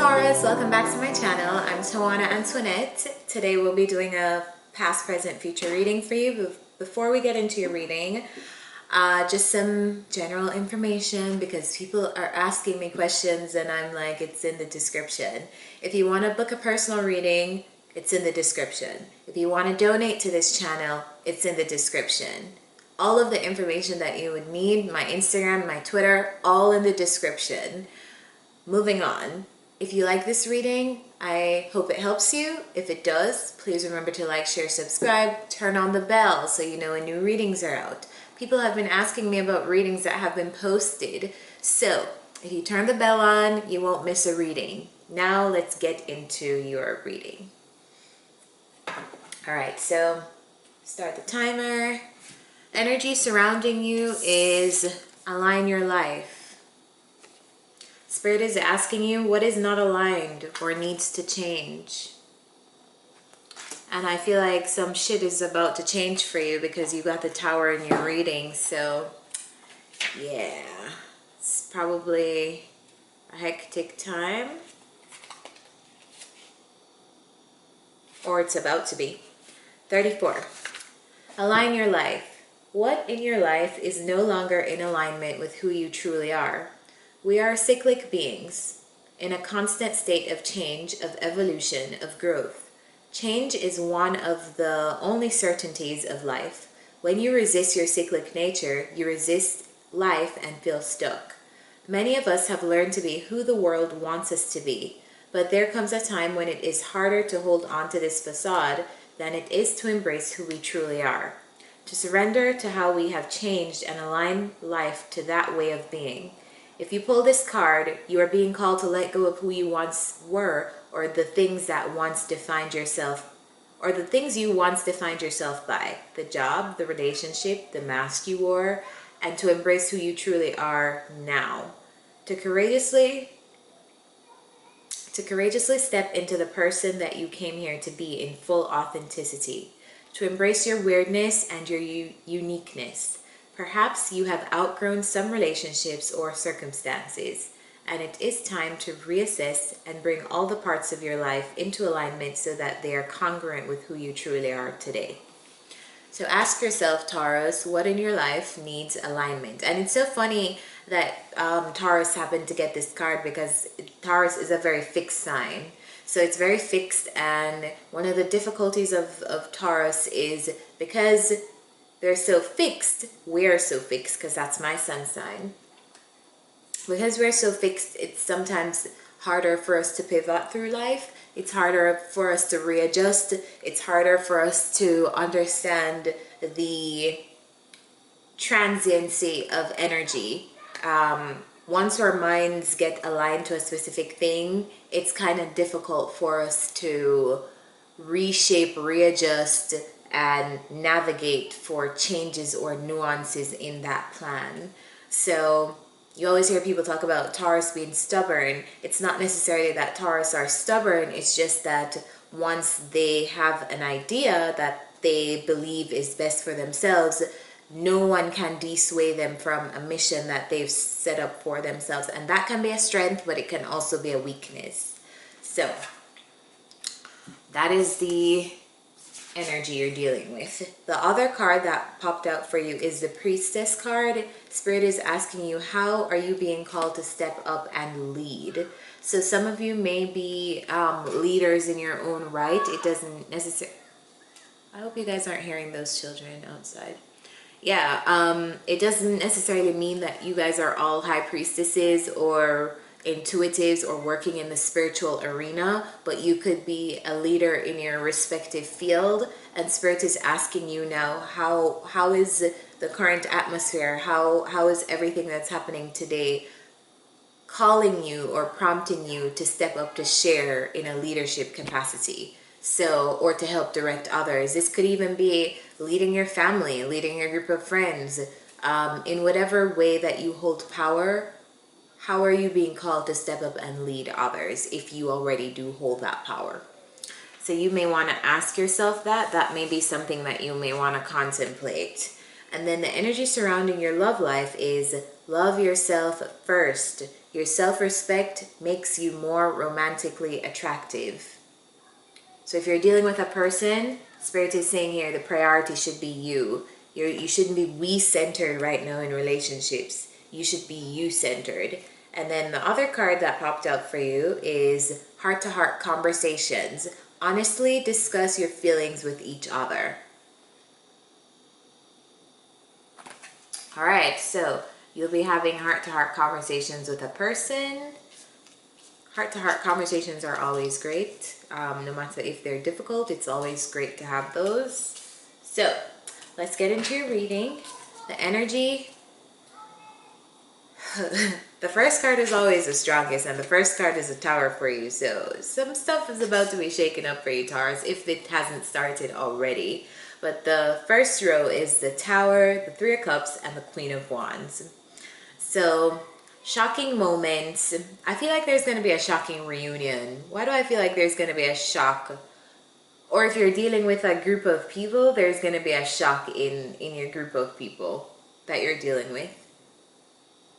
Taurus, welcome back to my channel. I'm Tawana Antoinette. Today we'll be doing a past, present, future reading for you. Before we get into your reading, just some general information because people are asking me questions and I'm like, it's in the description. If you want to book a personal reading, it's in the description. If you want to donate to this channel, it's in the description. All of the information that you would need, my Instagram, my Twitter, all in the description. Moving on. If you like this reading, I hope it helps you. If it does, please remember to like, share, subscribe, turn on the bell so you know when new readings are out. People have been asking me about readings that have been posted. So if you turn the bell on, you won't miss a reading. Now let's get into your reading. All right, so start the timer. Energy surrounding you is align your life. Spirit is asking you what is not aligned or needs to change. And I feel like some shit is about to change for you because you got the Tower in your reading. So, yeah. It's probably a hectic time. Or it's about to be. 34. Align your life. What in your life is no longer in alignment with who you truly are? We are cyclic beings in a constant state of change, of evolution, of growth. Change is one of the only certainties of life. When you resist your cyclic nature, you resist life and feel stuck. Many of us have learned to be who the world wants us to be, but there comes a time when it is harder to hold on to this facade than it is to embrace who we truly are, to surrender to how we have changed and align life to that way of being. If you pull this card, you are being called to let go of who you once were or the things that once defined yourself, or the things you once defined yourself by, the job, the relationship, the mask you wore, and to embrace who you truly are now. To courageously step into the person that you came here to be in full authenticity. To embrace your weirdness and your uniqueness. Perhaps you have outgrown some relationships or circumstances, and it is time to reassess and bring all the parts of your life into alignment so that they are congruent with who you truly are today. So ask yourself, Taurus, what in your life needs alignment? And it's so funny that Taurus happened to get this card because Taurus is a very fixed sign. So it's very fixed, and one of the difficulties of Taurus is because they're so fixed, we're so fixed, because that's my sun sign. Because we're so fixed, it's sometimes harder for us to pivot through life. It's harder for us to readjust. It's harder for us to understand the transiency of energy. Once our minds get aligned to a specific thing, it's kind of difficult for us to reshape, readjust, and navigate for changes or nuances in that plan. So you always hear people talk about Taurus being stubborn. It's not necessarily that Taurus are stubborn, it's just that once they have an idea that they believe is best for themselves, no one can dissuade them from a mission that they've set up for themselves. And that can be a strength, but it can also be a weakness. So that is the energy you're dealing with. The other card that popped out for you is the Priestess card. Spirit is asking you, how are you being called to step up and lead? So some of you may be leaders in your own right. It doesn't necessarily... I hope you guys aren't hearing those children outside. Yeah, it doesn't necessarily mean that you guys are all high priestesses or intuitives or working in the spiritual arena, but you could be a leader in your respective field, and Spirit is asking you now, how is the current atmosphere, how is everything that's happening today calling you or prompting you to step up to share in a leadership capacity, so, or to help direct others. This could even be leading your family, leading your group of friends, in whatever way that you hold power. How are you being called to step up and lead others if you already do hold that power? So you may want to ask yourself that. That may be something that you may want to contemplate. And then the energy surrounding your love life is love yourself first. Your self-respect makes you more romantically attractive. So if you're dealing with a person, Spirit is saying here the priority should be you. You shouldn't be we-centered right now in relationships. You should be you-centered. And then the other card that popped up for you is heart-to-heart conversations. Honestly discuss your feelings with each other. All right, so you'll be having heart-to-heart conversations with a person. Heart-to-heart conversations are always great. No matter if they're difficult, it's always great to have those. So let's get into your reading. The energy. The first card is always the strongest, and the first card is a tower for you. So some stuff is about to be shaken up for you, Taurus, if it hasn't started already. But the first row is the Tower, the Three of Cups, and the Queen of Wands. So, shocking moments. I feel like there's going to be a shocking reunion. Why do I feel like there's going to be a shock? Or if you're dealing with a group of people, there's going to be a shock in your group of people that you're dealing with.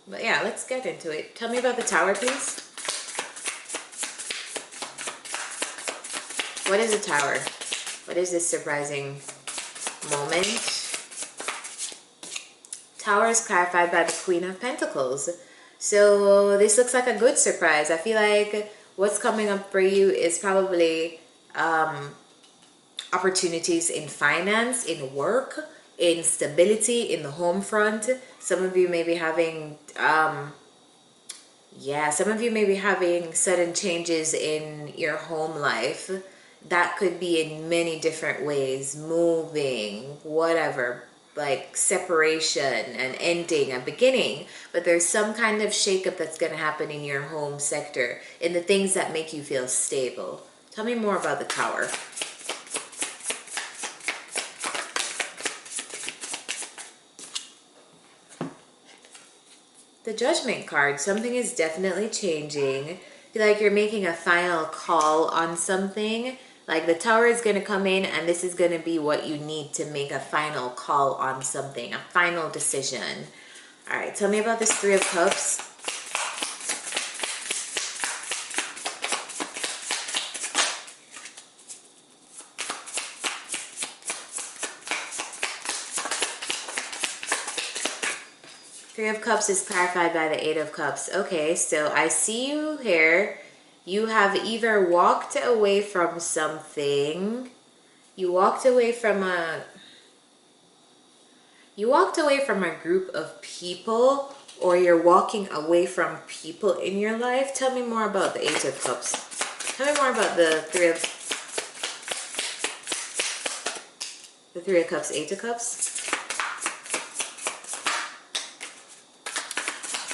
But yeah, let's get into it. Tell me about the Tower, please. What is a Tower? What is this surprising moment? Tower is clarified by the Queen of Pentacles. So this looks like a good surprise. I feel like what's coming up for you is probably opportunities in finance, in work, in stability, in the home front. Some of you may be having sudden changes in your home life. That could be in many different ways. Moving, whatever, like separation, an ending, a beginning. But there's some kind of shakeup that's going to happen in your home sector, in the things that make you feel stable. Tell me more about the Tower. The Judgment card. Something is definitely changing. I feel like you're making a final call on something. Like the Tower is going to come in, and this is going to be what you need to make a final call on something, a final decision. All right, tell me about this Three of Cups. Three of Cups is clarified by the Eight of Cups. Okay, so I see you here. You have either walked away from something, you walked away from a group of people, or you're walking away from people in your life. Tell me more about the Eight of Cups. Tell me more about the Three of Cups, Eight of Cups.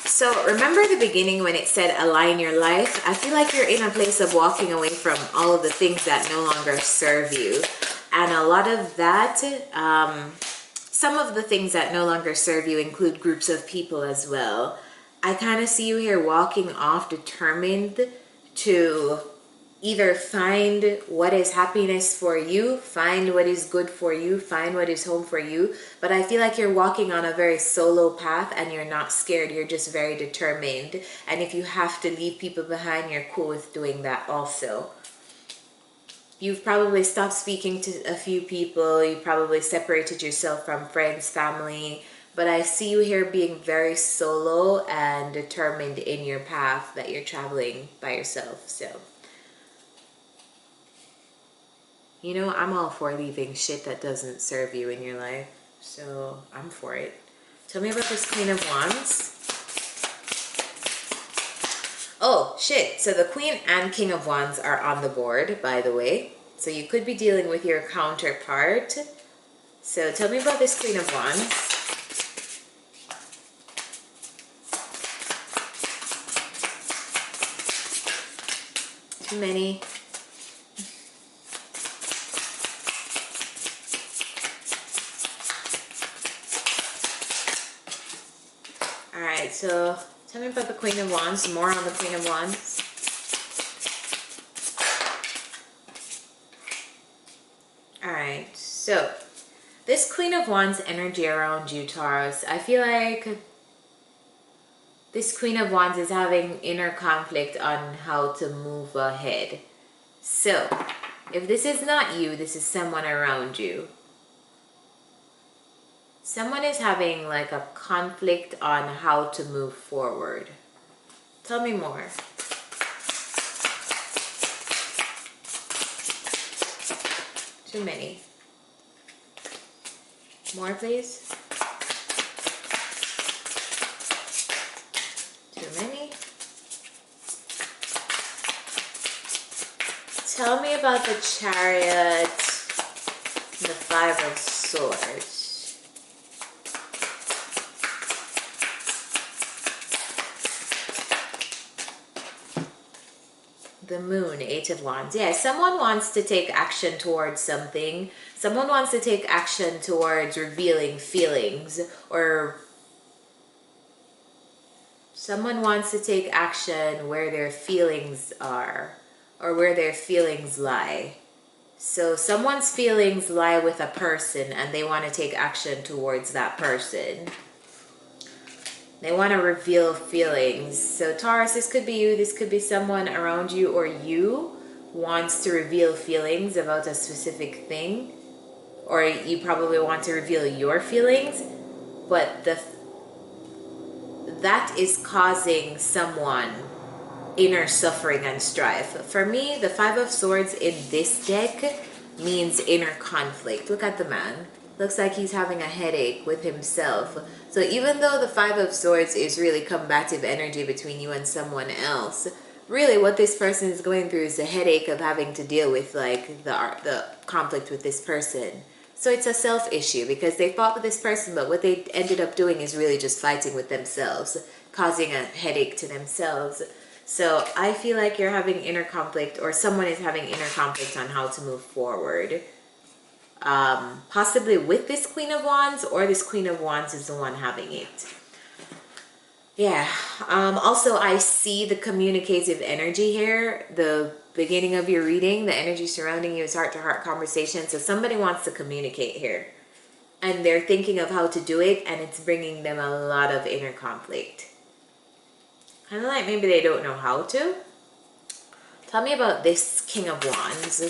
So remember the beginning when it said align your life? I feel like you're in a place of walking away from all of the things that no longer serve you. And a lot of that, some of the things that no longer serve you include groups of people as well. I kind of see you here walking off determined to either find what is happiness for you, find what is good for you, find what is home for you. But I feel like you're walking on a very solo path, and you're not scared. You're just very determined. And if you have to leave people behind, you're cool with doing that also. You've probably stopped speaking to a few people. You probably separated yourself from friends, family. But I see you here being very solo and determined in your path that you're traveling by yourself. So, you know, I'm all for leaving shit that doesn't serve you in your life. So I'm for it. Tell me about this Queen of Wands. Oh, shit. So the Queen and King of Wands are on the board, by the way. So you could be dealing with your counterpart. So tell me about this Queen of Wands. Too many. Alright, so tell me about the Queen of Wands, more on the Queen of Wands. Alright, so this Queen of Wands energy around you, Taurus, I feel like This Queen of Wands is having inner conflict on how to move ahead. So, if this is not you, this is someone around you. Someone is having like a conflict on how to move forward. Tell me more. Too many. More, please. Too many. Tell me about the Chariot and the Five of Swords. The Moon, Eight of Wands. Yeah, someone wants to take action towards something. Someone wants to take action towards revealing feelings, or someone wants to take action where their feelings are, or where their feelings lie. So someone's feelings lie with a person and they want to take action towards that person. They want to reveal feelings. So Taurus, this could be you, this could be someone around you, or you wants to reveal feelings about a specific thing, or you probably want to reveal your feelings, but that is causing someone inner suffering and strife. For me, the Five of Swords in this deck means inner conflict. Look at the man. Looks like he's having a headache with himself. So even though the Five of Swords is really combative energy between you and someone else, really what this person is going through is the headache of having to deal with like the conflict with this person. So it's a self issue because they fought with this person, but what they ended up doing is really just fighting with themselves, causing a headache to themselves. So I feel like you're having inner conflict, or someone is having inner conflict on how to move forward. Possibly with this Queen of Wands, or this Queen of Wands is the one having it. Yeah. Also, I see the communicative energy here. The beginning of your reading, the energy surrounding you is heart-to-heart conversation. So somebody wants to communicate here. And they're thinking of how to do it, and it's bringing them a lot of inner conflict. Kind of like maybe they don't know how to. Tell me about this King of Wands.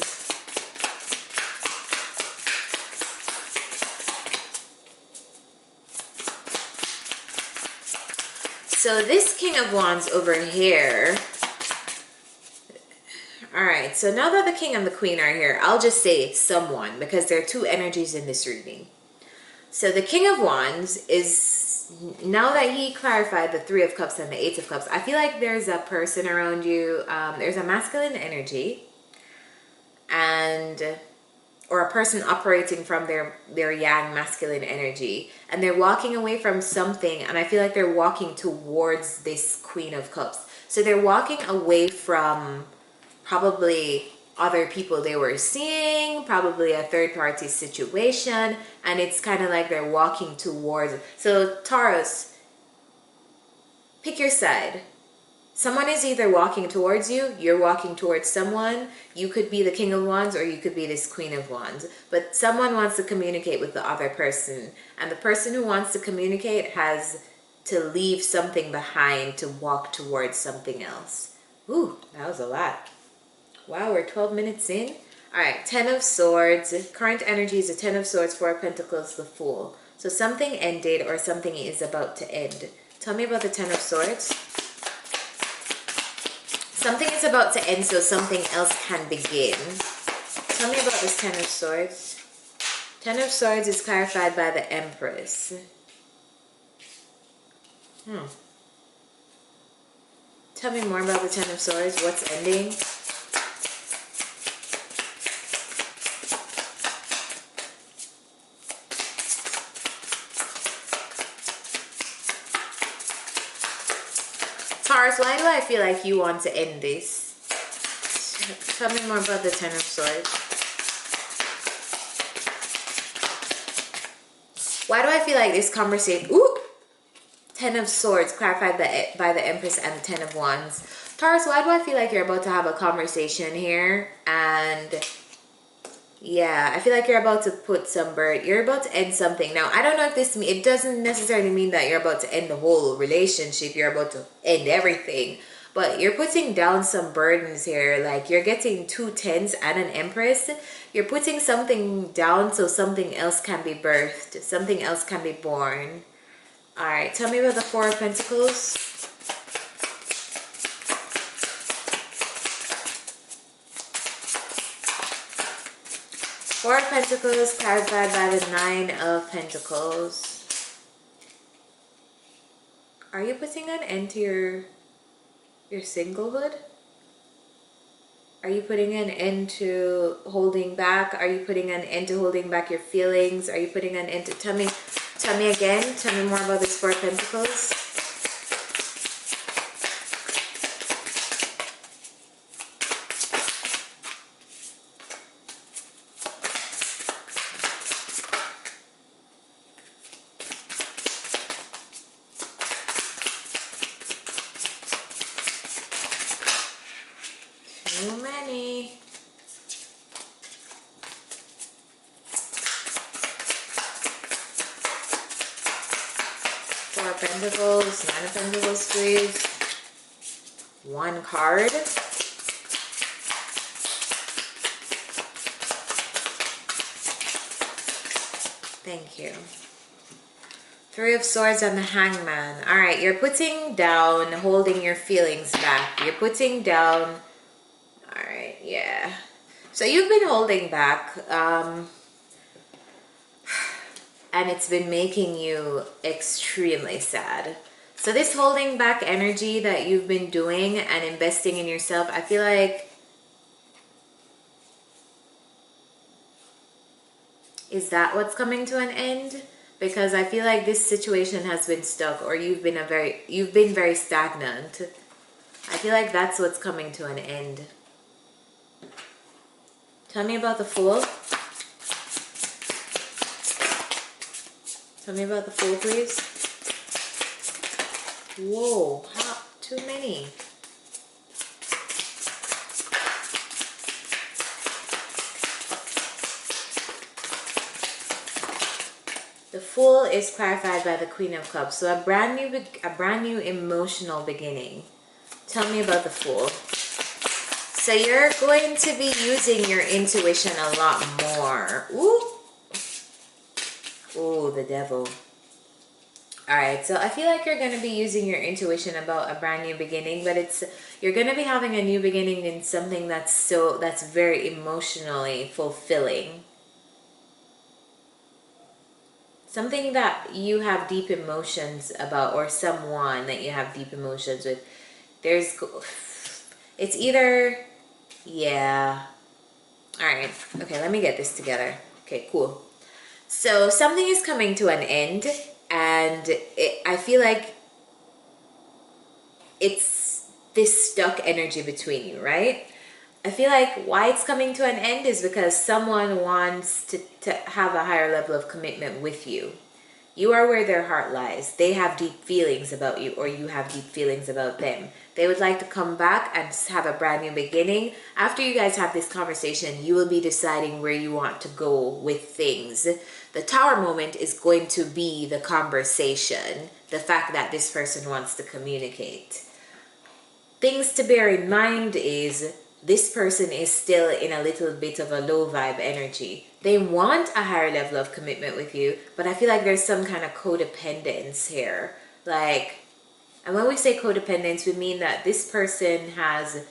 So this King of Wands over here. Alright, so now that the King and the Queen are here, I'll just say it's someone, because there are two energies in this reading. So the King of Wands is, now that he clarified the Three of Cups and the Eight of Cups, I feel like there's a person around you, there's a masculine energy, and or a person operating from their yang masculine energy, and they're walking away from something, and I feel like they're walking towards this Queen of Cups. So they're walking away from probably other people they were seeing, probably a third party situation, and it's kind of like they're walking towards. So Taurus, pick your side. Someone is either walking towards you, you're walking towards someone. You could be the King of Wands, or you could be this Queen of Wands. But someone wants to communicate with the other person. And the person who wants to communicate has to leave something behind to walk towards something else. Ooh, that was a lot. Wow, we're 12 minutes in. All right, Ten of Swords. Current energy is the Ten of Swords, Four of Pentacles, the Fool. So something ended, or something is about to end. Tell me about the Ten of Swords. Something is about to end, so something else can begin. Tell me about this Ten of Swords. Ten of Swords is clarified by the Empress. Tell me more about the Ten of Swords. What's ending? Taurus, why do I feel like you want to end this? Tell me more about the Ten of Swords. Why do I feel like this conversation... Ooh! Ten of Swords, clarified by the Empress and the Ten of Wands. Taurus, why do I feel like you're about to have a conversation here? And Yeah, I feel like you're about to put some bird. You're about to end something. Now, I don't know if it doesn't necessarily mean that you're about to end the whole relationship. You're about to end everything. But you're putting down some burdens here. Like you're getting 2 tens and an empress. You're putting something down so something else can be birthed. Something else can be born. All right, tell me about the Four of Pentacles. Four of Pentacles clarified by the Nine of Pentacles. Are you putting an end to your singlehood? Are you putting an end to holding back? Are you putting an end to holding back your feelings? Are you putting an end to... Tell me again. Tell me more about this Four of Pentacles. Too many. Four of Pentacles, Nine of Pentacles, please. One card. Thank you. Three of Swords and the Hangman. All right, you're putting down, holding your feelings back. You're putting down... All right, yeah. So you've been holding back, and it's been making you extremely sad. So this holding back energy that you've been doing and investing in yourself, I feel like, is that what's coming to an end? Because I feel like this situation has been stuck, or you've been very stagnant. I feel like that's what's coming to an end. Tell me about the Fool. Tell me about the Fool, please. Whoa, how too many. The Fool is clarified by the Queen of Cups. So a brand new emotional beginning. Tell me about the Fool. So you're going to be using your intuition a lot more. Ooh. Ooh, the Devil. Alright, so I feel like you're going to be using your intuition about a brand new beginning, but you're going to be having a new beginning in something that's very emotionally fulfilling. Something that you have deep emotions about, or someone that you have deep emotions with. It's either... Yeah. Alright. Okay, let me get this together. Okay, cool. So something is coming to an end, and I feel like it's this stuck energy between you, right? I feel like why it's coming to an end is because someone wants to have a higher level of commitment with you. You are where their heart lies. They have deep feelings about you, or you have deep feelings about them. They would like to come back and have a brand new beginning. After you guys have this conversation, you will be deciding where you want to go with things. The Tower moment is going to be the conversation, the fact that this person wants to communicate. Things to bear in mind is this person is still in a little bit of a low vibe energy. They want a higher level of commitment with you, but I feel like there's some kind of codependence here. Like, and when we say codependence, we mean that this person has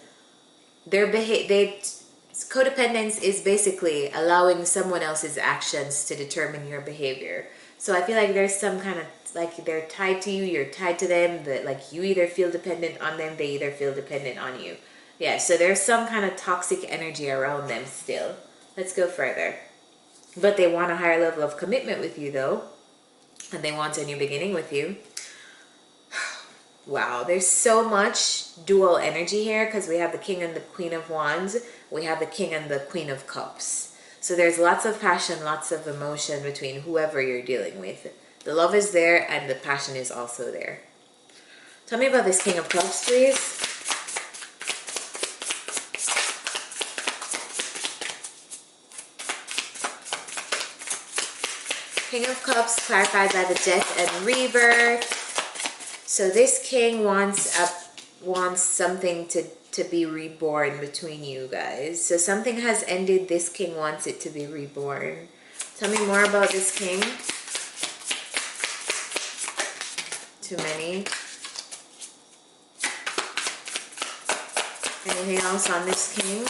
codependence is basically allowing someone else's actions to determine your behavior. So I feel like there's some kind of, like, they're tied to you, you're tied to them, that like you either feel dependent on them, they either feel dependent on you. Yeah, so there's some kind of toxic energy around them still. Let's go further. But they want a higher level of commitment with you, though. And they want a new beginning with you. Wow, there's so much dual energy here, because we have the King and the Queen of Wands. We have the King and the Queen of Cups. So there's lots of passion, lots of emotion between whoever you're dealing with. The love is there, and the passion is also there. Tell me about this King of Cups, please. King of Cups clarified by the Death and Rebirth. So this king wants something to be reborn between you guys. So something has ended. This king wants it to be reborn. Tell me more about this king. Too many. Anything else on this king?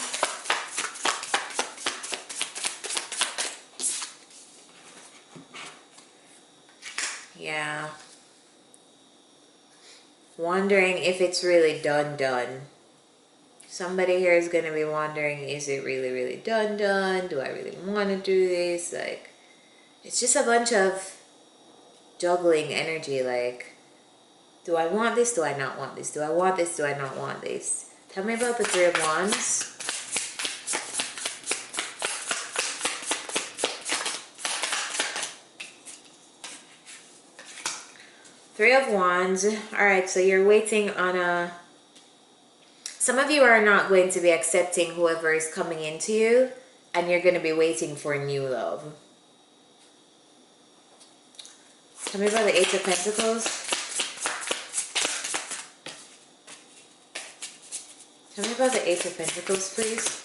Yeah. Wondering if it's really done. Somebody here is going to be wondering, is it really done? Do I really want to do this? Like, it's just a bunch of juggling energy. Like, do I want this? Do I not want this? Do I want this? Do I not want this? Tell me about the Three of Wands. Three of Wands. All right, so you're waiting on a... Some of you are not going to be accepting whoever is coming into you, and you're going to be waiting for new love. Tell me about the Eight of Pentacles. Tell me about the Eight of Pentacles, please.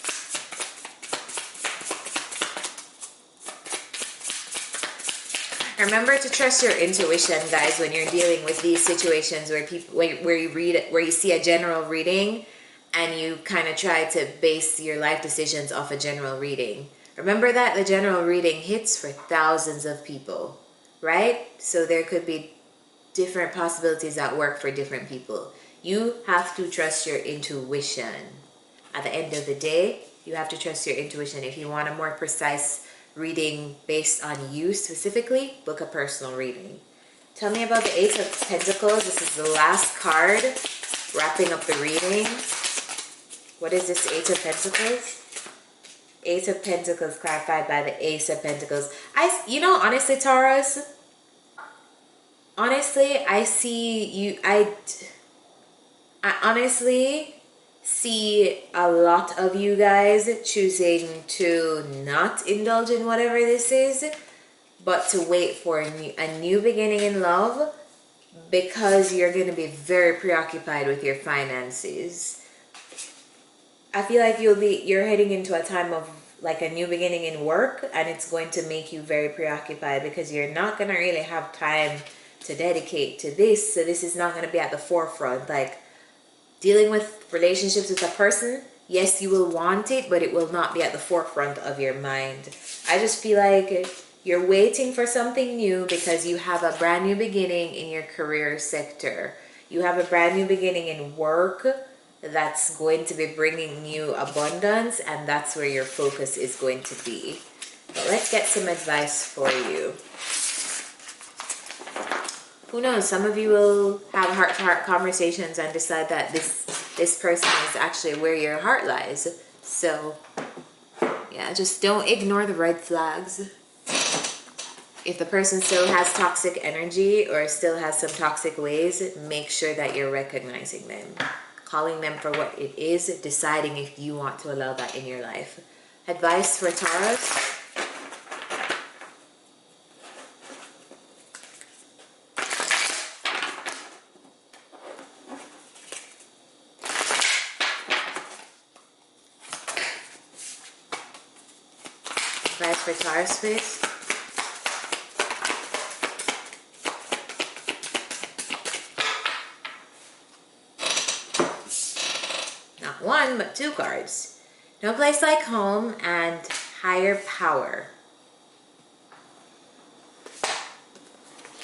Remember to trust your intuition, guys, when you're dealing with these situations where people, where you see a general reading and you kind of try to base your life decisions off a general reading. Remember that the general reading hits for thousands of people, right? So there could be different possibilities at work for different people. You have to trust your intuition. At the end of the day, you have to trust your intuition. If you want a more precise reading based on you specifically, book a personal reading. Tell me about the Eight of Pentacles. This is the last card, wrapping up the reading. What is this Eight of Pentacles? Eight of Pentacles clarified by the Ace of Pentacles. Honestly, Taurus, I see you, I honestly see a lot of you guys choosing to not indulge in whatever this is, but to wait for a new beginning in love, because you're going to be very preoccupied with your finances. I feel like you're heading into a time of like a new beginning in work, and it's going to make you very preoccupied because you're not going to really have time to dedicate to this. So this is not going to be at the forefront. Like, dealing with relationships with a person, yes, you will want it, but it will not be at the forefront of your mind. I just feel like you're waiting for something new because you have a brand new beginning in your career sector. You have a brand new beginning in work that's going to be bringing you abundance, and that's where your focus is going to be. But let's get some advice for you. Who knows, some of you will have heart-to-heart conversations and decide that this person is actually where your heart lies. So, yeah, just don't ignore the red flags. If the person still has toxic energy or still has some toxic ways, make sure that you're recognizing them, calling them for what it is, deciding if you want to allow that in your life. Advice for Taurus. Advice for Taurus, please. Not one, but two cards. No place like home and higher power.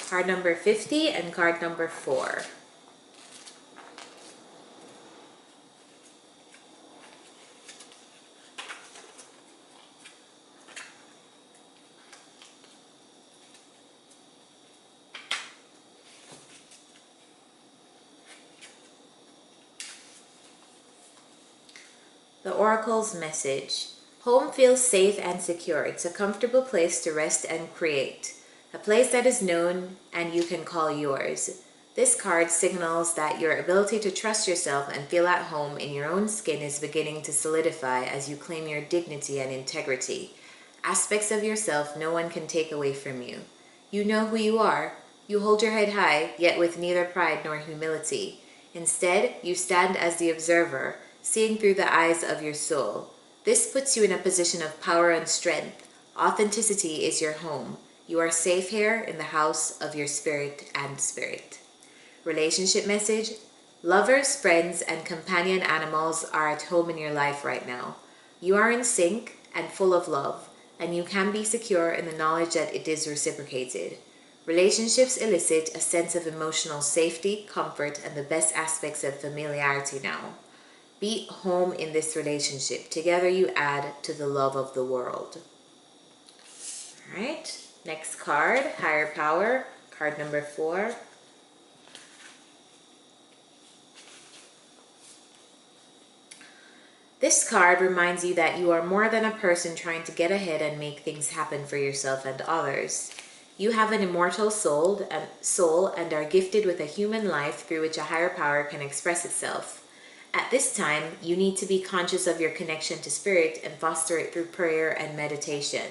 Card number 50 and card number 4. The Oracle's message. Home feels safe and secure. It's a comfortable place to rest and create. A place that is known and you can call yours. This card signals that your ability to trust yourself and feel at home in your own skin is beginning to solidify as you claim your dignity and integrity. Aspects of yourself no one can take away from you. You know who you are. You hold your head high, yet with neither pride nor humility. Instead, you stand as the observer, seeing through the eyes of your soul. This puts you in a position of power and strength. Authenticity is your home. You are safe here in the house of your spirit and spirit. Relationship message: lovers, friends, and companion animals are at home in your life right now. You are in sync and full of love, and you can be secure in the knowledge that it is reciprocated. Relationships elicit a sense of emotional safety, comfort, and the best aspects of familiarity now. Be home in this relationship. Together you add to the love of the world. All right, next card, Higher Power, card number 4. This card reminds you that you are more than a person trying to get ahead and make things happen for yourself and others. You have an immortal soul and are gifted with a human life through which a higher power can express itself. At this time, you need to be conscious of your connection to spirit and foster it through prayer and meditation.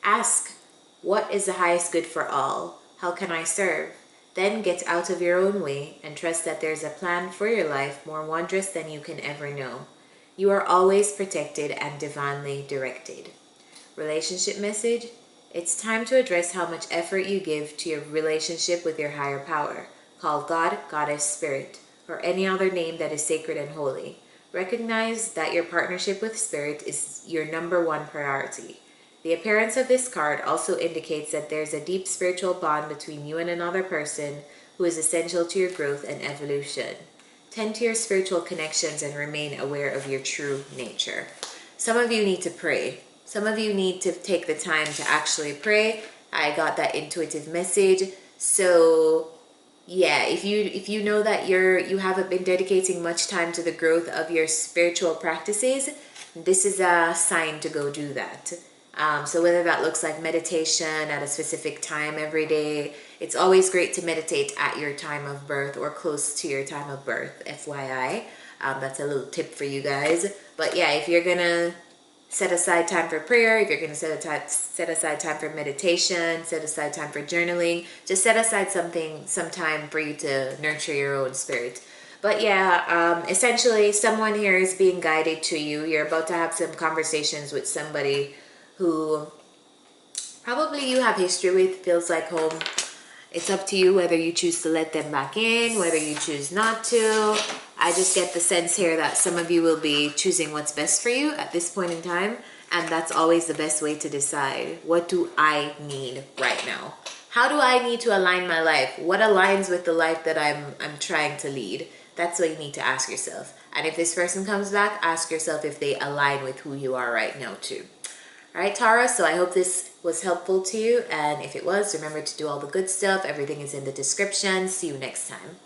Ask, what is the highest good for all? How can I serve? Then get out of your own way and trust that there's a plan for your life more wondrous than you can ever know. You are always protected and divinely directed. Relationship message: it's time to address how much effort you give to your relationship with your higher power, called God, Goddess, Spirit, or any other name that is sacred and holy. Recognize that your partnership with Spirit is your number one priority. The appearance of this card also indicates that there's a deep spiritual bond between you and another person who is essential to your growth and evolution. Tend to your spiritual connections and remain aware of your true nature. Some of you need to pray. Some of you need to take the time to actually pray. I got that intuitive message. So yeah, if you know that you haven't been dedicating much time to the growth of your spiritual practices, this is a sign to go do that. So whether that looks like meditation at a specific time every day, it's always great to meditate at your time of birth or close to your time of birth, FYI. That's a little tip for you guys. But yeah, if you're gonna set aside time for prayer, if you're gonna set aside time for meditation, set aside time for journaling, just set aside some time for you to nurture your own spirit. But yeah, essentially someone here is being guided to you. You're about to have some conversations with somebody who probably you have history with, feels like home. It's up to you whether you choose to let them back in, whether you choose not to. I just get the sense here that some of you will be choosing what's best for you at this point in time, and that's always the best way to decide. What do I need right now? How do I need to align my life? What aligns with the life that I'm trying to lead? That's what you need to ask yourself. And if this person comes back, ask yourself if they align with who you are right now too. All right, Taurus, so I hope this was helpful to you. And if it was, remember to do all the good stuff. Everything is in the description. See you next time.